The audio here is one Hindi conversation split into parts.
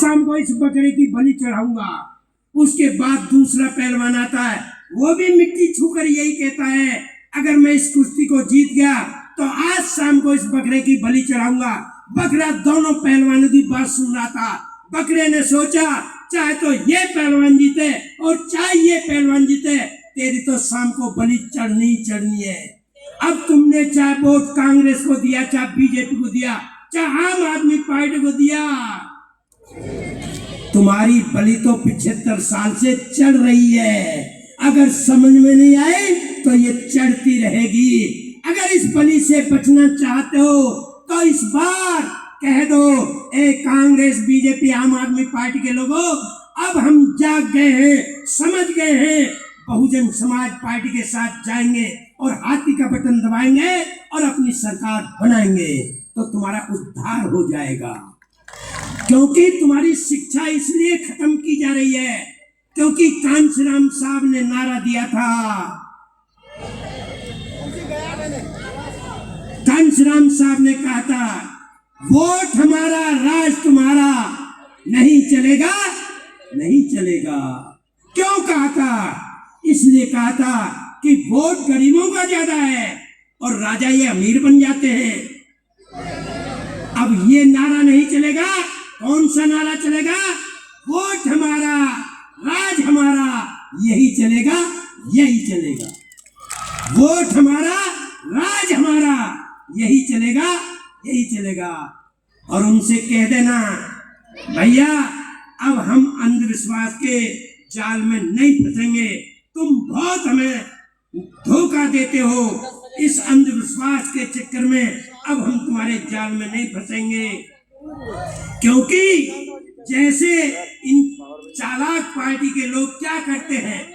शाम को इस बकरे की बलि चढ़ाऊंगा। उसके बाद दूसरा पहलवान आता है, वो भी मिट्टी छूकर यही कहता है, अगर मैं इस कुश्ती को जीत गया तो आज शाम को इस बकरे की बलि चढ़ाऊंगा। बकरा दोनों पहलवानों की बात सुन रहा था। बकरे ने सोचा, चाहे तो ये पहलवान जीते और चाहे ये पहलवान जीते, तेरी तो शाम को बलि चढ़नी चढ़नी है। अब तुमने चाहे वोट कांग्रेस को दिया, चाहे बीजेपी को दिया, चाहे आम आदमी पार्टी को दिया, तुम्हारी बलि तो 75 साल से चढ़ रही है। अगर समझ में नहीं आए तो ये चढ़ती रहेगी। अगर इस बलि से बचना चाहते हो तो इस बार कह दो, ए कांग्रेस बीजेपी आम आदमी पार्टी के लोगों, अब हम जाग गए हैं, समझ गए हैं, बहुजन समाज पार्टी के साथ जाएंगे और हाथी का बटन दबाएंगे और अपनी सरकार बनाएंगे तो तुम्हारा उद्धार हो जाएगा। क्योंकि तुम्हारी शिक्षा इसलिए खत्म की जा रही है क्योंकि कांशीराम साहब ने नारा दिया था, कांशीराम साहब ने कहा था, वोट हमारा राज तुम्हारा, नहीं चलेगा नहीं चलेगा। क्यों कहा था? इसलिए कहा था कि वोट गरीबों का ज्यादा है और राजा ये अमीर बन जाते हैं। अब ये नारा नहीं चलेगा। कौन सा नारा चलेगा? वोट हमारा राज हमारा, यही चलेगा, यही चलेगा। वोट हमारा राज हमारा, यही चलेगा, यही चलेगा। और उनसे कह देना, भैया अब हम अंधविश्वास के जाल में नहीं फंसेंगे। तुम बहुत हमें धोखा देते हो, इस अंधविश्वास के चक्कर में अब हम तुम्हारे जाल में नहीं फंसेंगे। क्योंकि जैसे इन चालाक पार्टी के लोग क्या करते हैं,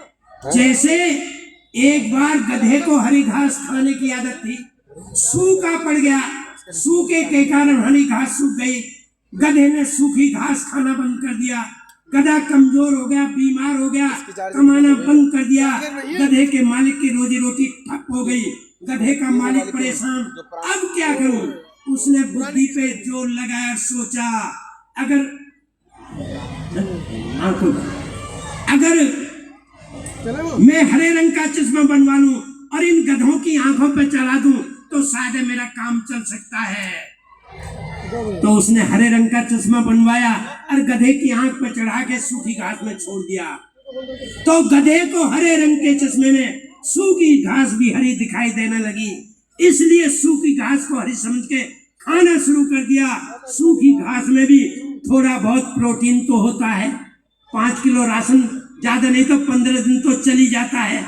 जैसे एक बार गधे को हरी घास खाने की आदत थी, सूखा पड़ गया, सूखे के कारण हरी घास सूख गई, गधे ने सूखी घास खाना बंद कर दिया, गधा कमजोर हो गया, बीमार हो गया, कमाना बंद कर दिया, गधे के मालिक की रोजी रोटी ठप हो गई, गधे का मालिक परेशान। अब क्या करूं? उसने बुद्धि पे जोर लगाया, सोचा अगर मैं हरे रंग का चश्मा बनवा लूं और इन गधों की आंखों पे चढ़ा दूं तो शायद मेरा काम चल सकता है। तो उसने हरे रंग का चश्मा बनवाया और गधे की आंख पे चढ़ा के सूखी घास में छोड़ दिया। तो गधे को हरे रंग के चश्मे में सूखी घास भी हरी दिखाई देने लगी, इसलिए सूखी घास को हरी समझ के खाना शुरू कर दिया। सूखी घास में भी थोड़ा बहुत प्रोटीन तो होता है, 5 किलो राशन, ज्यादा नहीं तो 15 दिन तो चली जाता है।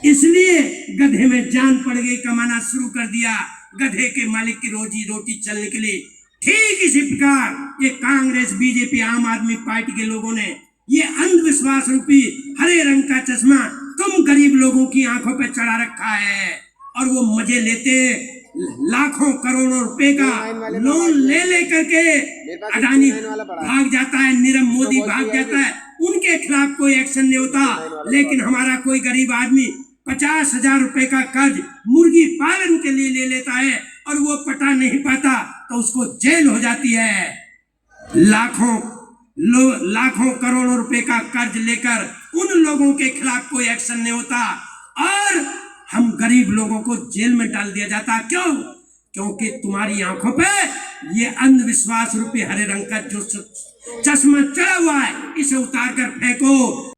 इसलिए गधे में जान पड़ गई, कमाना शुरू कर दिया गधे के मालिक की रोजी रोटी चलने के लिए। ठीक इसी प्रकार ये कांग्रेस बीजेपी आम आदमी पार्टी के लोगों ने ये अंधविश्वास रूपी हरे रंग का चश्मा तुम गरीब लोगों की आंखों पे चढ़ा रखा है और वो मजे लेते, लाखों करोड़ों रुपए का लोन ले ले करके अडानी भाग जाता है, नीरव मोदी भाग जाता है, उनके खिलाफ कोई एक्शन नहीं होता। लेकिन हमारा कोई गरीब आदमी 50,000 रुपए का कर्ज मुर्गी पालन के लिए ले लेता है और वो पटा नहीं पाता तो उसको जेल हो जाती है। लाखों करोड़ों रुपए का कर्ज लेकर उन लोगों के खिलाफ कोई एक्शन नहीं होता और हम गरीब लोगों को जेल में डाल दिया जाता। क्यों? क्योंकि तुम्हारी आंखों पे ये अंधविश्वास रूपी हरे रंग का जो चश्मा चढ़ा हुआ है, इसे उतार कर फेंको।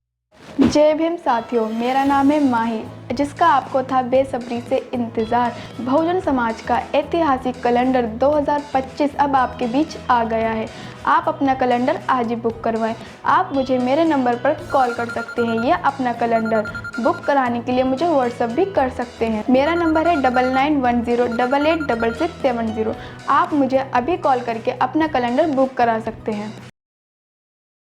जय भीम साथियों, मेरा नाम है माही, जिसका आपको था बेसब्री से इंतज़ार। बहुजन समाज का ऐतिहासिक कैलेंडर 2025 अब आपके बीच आ गया है। आप अपना कैलेंडर आज ही बुक करवाएं। आप मुझे मेरे नंबर पर कॉल कर सकते हैं या अपना कैलेंडर बुक कराने के लिए मुझे व्हाट्सअप भी कर सकते हैं। मेरा नंबर है 9910886670। आप मुझे अभी कॉल करके अपना कैलेंडर बुक करा सकते हैं।